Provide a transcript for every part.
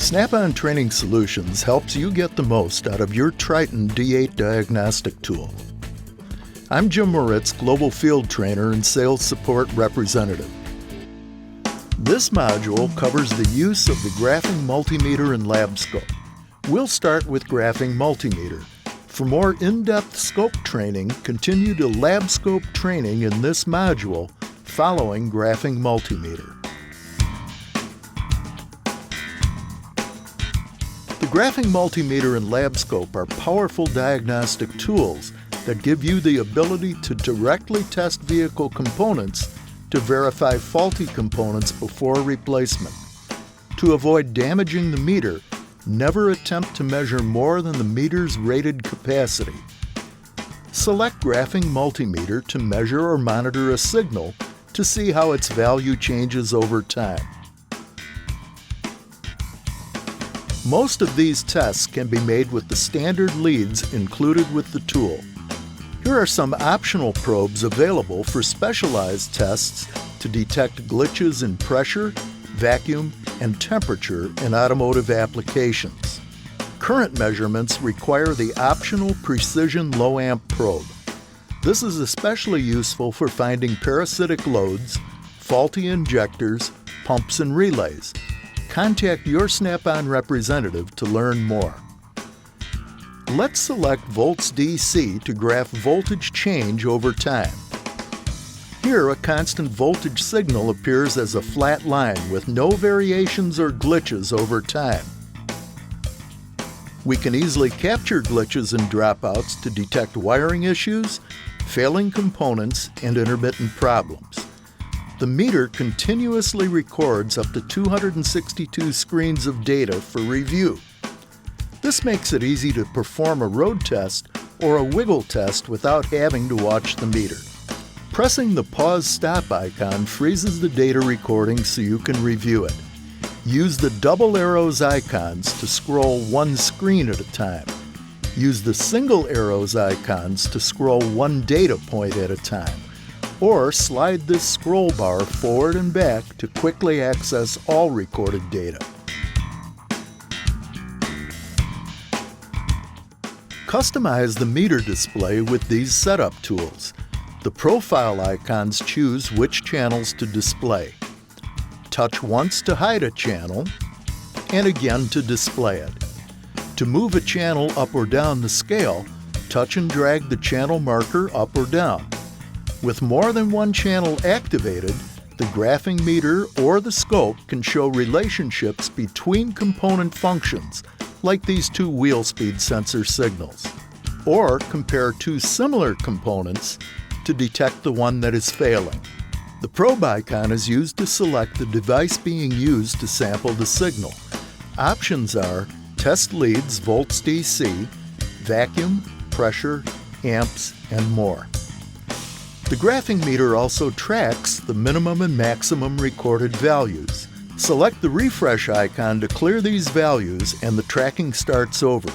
Snap-on Training Solutions helps you get the most out of your TRITON D8 diagnostic tool. I'm Jim Moritz, Global Field Trainer and Sales Support Representative. This module covers the use of the graphing multimeter and lab scope. We'll start with graphing multimeter. For more in-depth scope training, continue to lab scope training in this module following graphing multimeter. The graphing multimeter and lab scope are powerful diagnostic tools that give you the ability to directly test vehicle components to verify faulty components before replacement. To avoid damaging the meter, never attempt to measure more than the meter's rated capacity. Select graphing multimeter to measure or monitor a signal to see how its value changes over time. Most of these tests can be made with the standard leads included with the tool. Here are some optional probes available for specialized tests to detect glitches in pressure, vacuum, and temperature in automotive applications. Current measurements require the optional precision low-amp probe. This is especially useful for finding parasitic loads, faulty injectors, pumps, and relays. Contact your Snap-on representative to learn more. Let's select volts DC to graph voltage change over time. Here, a constant voltage signal appears as a flat line with no variations or glitches over time. We can easily capture glitches and dropouts to detect wiring issues, failing components, and intermittent problems. The meter continuously records up to 262 screens of data for review. This makes it easy to perform a road test or a wiggle test without having to watch the meter. Pressing the pause stop icon freezes the data recording so you can review it. Use the double arrows icons to scroll one screen at a time. Use the single arrows icons to scroll one data point at a time. Or slide this scroll bar forward and back to quickly access all recorded data. Customize the meter display with these setup tools. The profile icons choose which channels to display. Touch once to hide a channel, and again to display it. To move a channel up or down the scale, touch and drag the channel marker up or down. With more than one channel activated, the graphing meter or the scope can show relationships between component functions, like these two wheel speed sensor signals, or compare two similar components to detect the one that is failing. The probe icon is used to select the device being used to sample the signal. Options are test leads, volts DC, vacuum, pressure, amps, and more. The graphing meter also tracks the minimum and maximum recorded values. Select the refresh icon to clear these values and the tracking starts over.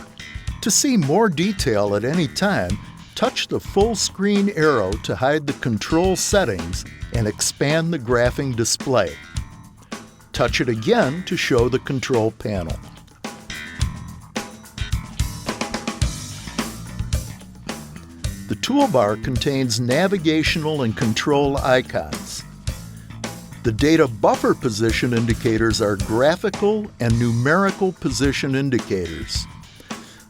To see more detail at any time, touch the full screen arrow to hide the control settings and expand the graphing display. Touch it again to show the control panel. The toolbar contains navigational and control icons. The data buffer position indicators are graphical and numerical position indicators.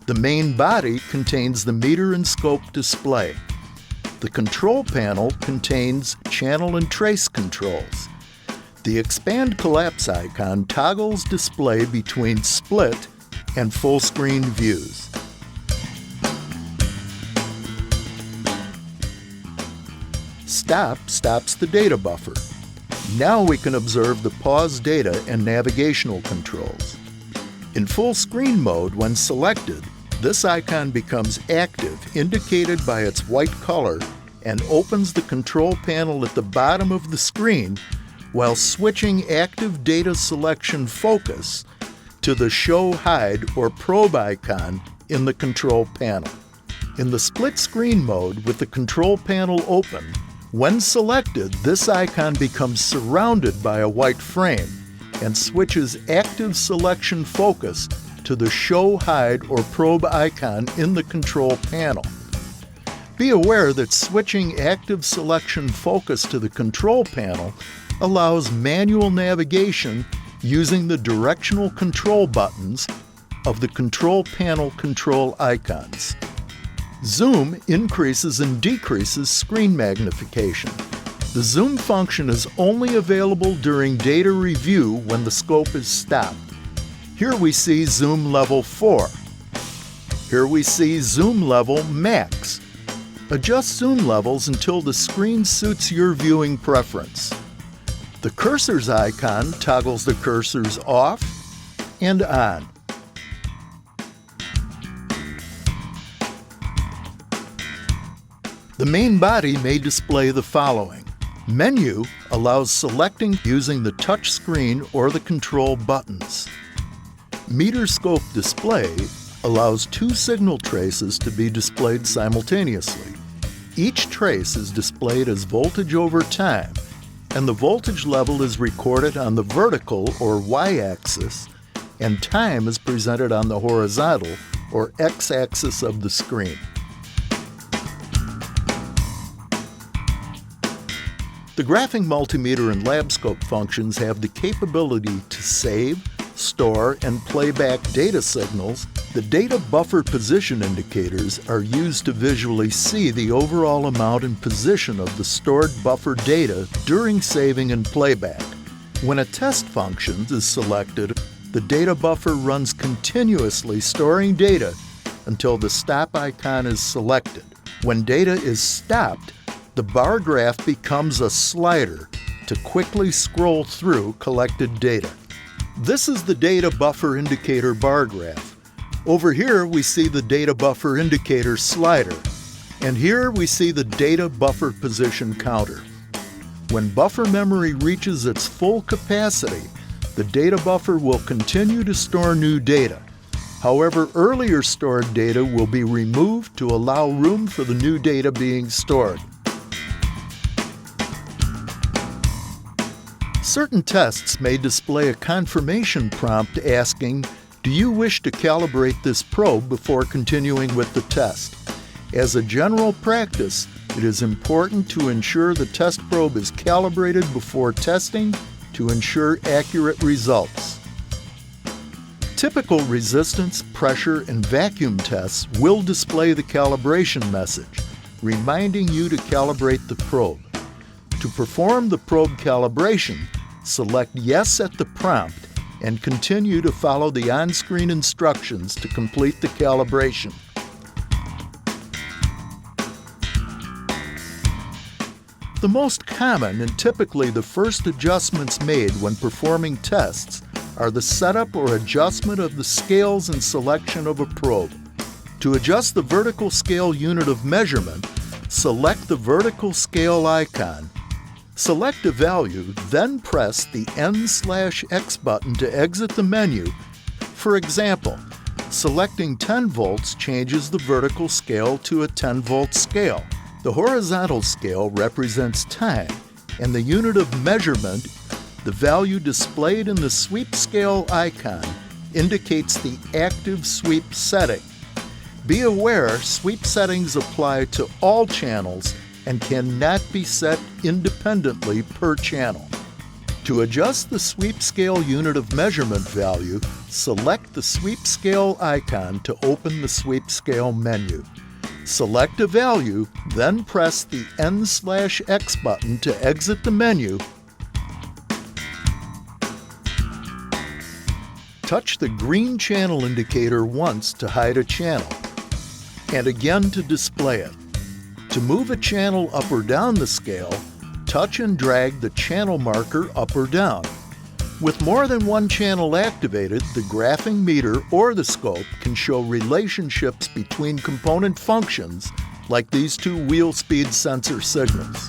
The main body contains the meter and scope display. The control panel contains channel and trace controls. The expand collapse icon toggles display between split and full screen views. Stop stops the data buffer. Now we can observe the pause data and navigational controls. In full screen mode, when selected, this icon becomes active, indicated by its white color, and opens the control panel at the bottom of the screen while switching active data selection focus to the show hide or probe icon in the control panel. In the split screen mode with the control panel open, when selected, this icon becomes surrounded by a white frame, and switches active selection focus to the Show, Hide, or Probe icon in the control panel. Be aware that switching active selection focus to the control panel allows manual navigation using the directional control buttons of the control panel control icons. Zoom increases and decreases screen magnification. The zoom function is only available during data review when the scope is stopped. Here we see zoom level 4. Here we see zoom level max. Adjust zoom levels until the screen suits your viewing preference. The cursors icon toggles the cursors off and on. The main body may display the following. Menu allows selecting using the touch screen or the control buttons. Meter scope display allows 2 signal traces to be displayed simultaneously. Each trace is displayed as voltage over time, and the voltage level is recorded on the vertical or y-axis, and time is presented on the horizontal or x-axis of the screen. The graphing multimeter and lab scope functions have the capability to save, store, and play back data signals. The data buffer position indicators are used to visually see the overall amount and position of the stored buffer data during saving and playback. When a test function is selected, the data buffer runs continuously storing data until the stop icon is selected. When data is stopped, the bar graph becomes a slider to quickly scroll through collected data. This is the data buffer indicator bar graph. Over here we see the data buffer indicator slider, and here we see the data buffer position counter. When buffer memory reaches its full capacity, the data buffer will continue to store new data. However, earlier stored data will be removed to allow room for the new data being stored. Certain tests may display a confirmation prompt asking, "Do you wish to calibrate this probe before continuing with the test?" As a general practice, it is important to ensure the test probe is calibrated before testing to ensure accurate results. Typical resistance, pressure, and vacuum tests will display the calibration message, reminding you to calibrate the probe. To perform the probe calibration, select Yes at the prompt and continue to follow the on-screen instructions to complete the calibration. The most common and typically the first adjustments made when performing tests are the setup or adjustment of the scales and selection of a probe. To adjust the vertical scale unit of measurement, select the vertical scale icon. Select a value, then press the N/X button to exit the menu. For example, selecting 10 volts changes the vertical scale to a 10-volt scale. The horizontal scale represents time, and the unit of measurement, the value displayed in the sweep scale icon, indicates the active sweep setting. Be aware, sweep settings apply to all channels and cannot be set independently per channel. To adjust the sweep scale unit of measurement value, select the sweep scale icon to open the sweep scale menu. Select a value, then press the N/X button to exit the menu. Touch the green channel indicator once to hide a channel, and again to display it. To move a channel up or down the scale, touch and drag the channel marker up or down. With more than one channel activated, the graphing meter or the scope can show relationships between component functions, like these 2 wheel speed sensor signals.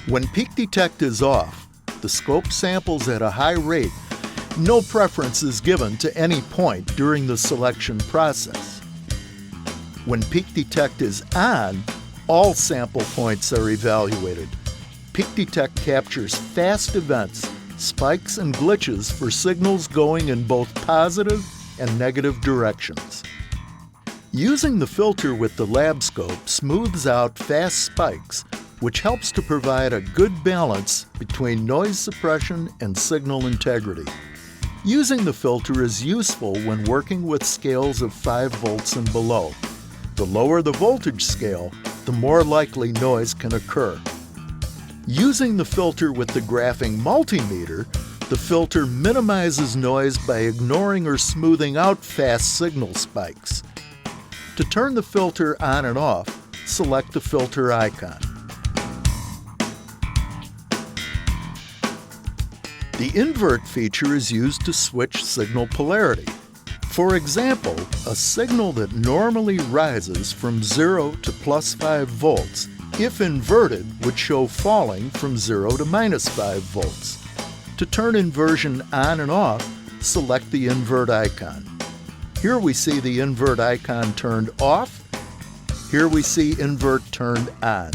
When peak detect is off, the scope samples at a high rate. No preference is given to any point during the selection process. When peak detect is on, all sample points are evaluated. Peak Detect captures fast events, spikes, and glitches for signals going in both positive and negative directions. Using the filter with the lab scope smooths out fast spikes, which helps to provide a good balance between noise suppression and signal integrity. Using the filter is useful when working with scales of 5 volts and below. The lower the voltage scale, the more likely noise can occur. Using the filter with the graphing multimeter, the filter minimizes noise by ignoring or smoothing out fast signal spikes. To turn the filter on and off, select the filter icon. The invert feature is used to switch signal polarity. For example, a signal that normally rises from 0 to plus 5 volts, if inverted, would show falling from 0 to minus 5 volts. To turn inversion on and off, select the invert icon. Here we see the invert icon turned off. Here we see invert turned on.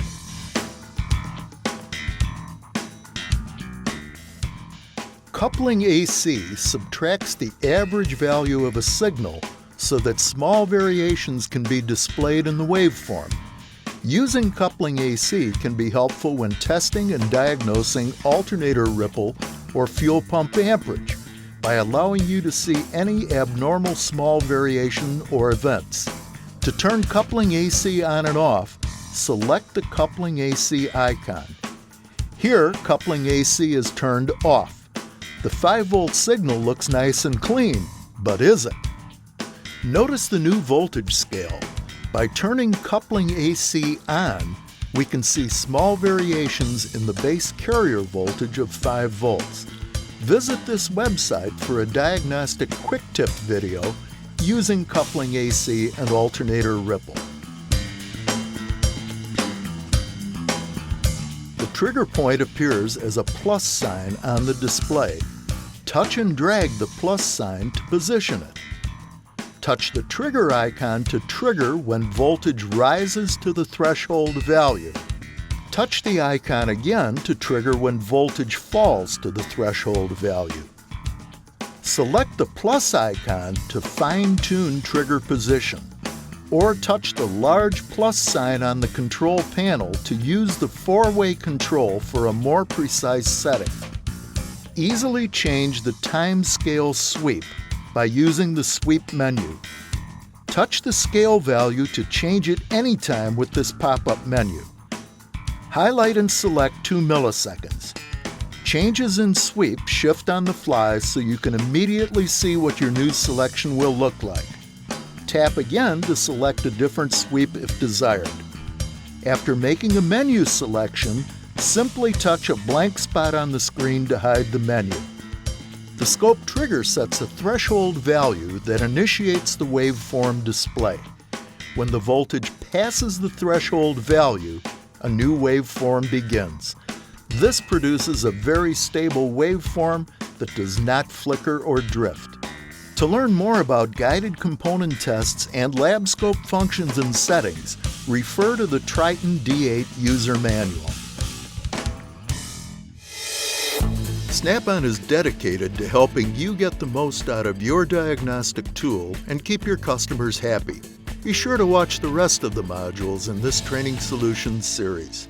Coupling AC subtracts the average value of a signal so that small variations can be displayed in the waveform. Using coupling AC can be helpful when testing and diagnosing alternator ripple or fuel pump amperage by allowing you to see any abnormal small variation or events. To turn coupling AC on and off, select the coupling AC icon. Here, coupling AC is turned off. The 5-volt signal looks nice and clean, but is it? Notice the new voltage scale. By turning coupling AC on, we can see small variations in the base carrier voltage of 5 volts. Visit this website for a diagnostic quick tip video using coupling AC and alternator ripple. The trigger point appears as a plus sign on the display. Touch and drag the plus sign to position it. Touch the trigger icon to trigger when voltage rises to the threshold value. Touch the icon again to trigger when voltage falls to the threshold value. Select the plus icon to fine-tune trigger position, or touch the large plus sign on the control panel to use the 4-way control for a more precise setting. Easily change the time scale sweep by using the sweep menu. Touch the scale value to change it anytime with this pop-up menu. Highlight and select 2 milliseconds. Changes in sweep shift on the fly so you can immediately see what your new selection will look like. Tap again to select a different sweep if desired. After making a menu selection, simply touch a blank spot on the screen to hide the menu. The scope trigger sets a threshold value that initiates the waveform display. When the voltage passes the threshold value, a new waveform begins. This produces a very stable waveform that does not flicker or drift. To learn more about guided component tests and lab scope functions and settings, refer to the TRITON D8 user manual. Snap-on is dedicated to helping you get the most out of your diagnostic tool and keep your customers happy. Be sure to watch the rest of the modules in this Training Solutions series.